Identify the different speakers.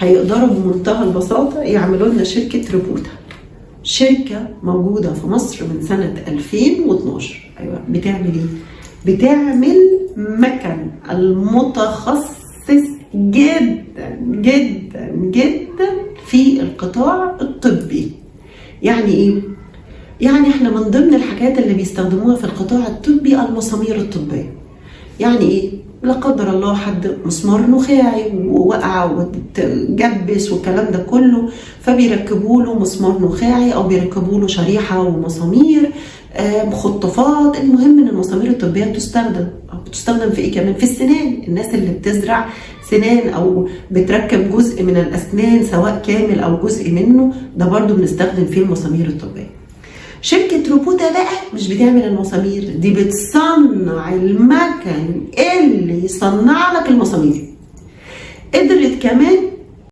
Speaker 1: هيقدروا بمنتهى البساطة يعملوا لنا شركة روبوتا. شركة موجودة في مصر من سنة 2012. أيوة، بتعمل إيه؟ بتعمل مكن المتخصص جدا جدا جدا في القطاع الطبي. يعني إيه؟ يعني إحنا من ضمن الحاجات اللي بيستخدموها في القطاع الطبي المسامير الطبية. يعني إيه؟ لا قدر الله حد مسمار نخاعي ووقع وتجبس والكلام ده كله، فبيركبوا له مسمار نخاعي او بيركبوا له شريحه ومسامير مخططات. المهم ان المسامير الطبيه بتستخدم في ايه كمان؟ في السنان. الناس اللي بتزرع سنان او بتركب جزء من الاسنان سواء كامل او جزء منه، ده برضو بنستخدم فيه المسامير الطبيه. شركة روبوتا بقى مش بتعمل المسامير دي، بتصنع المكن اللي يصنع لك المسامير. قدرت كمان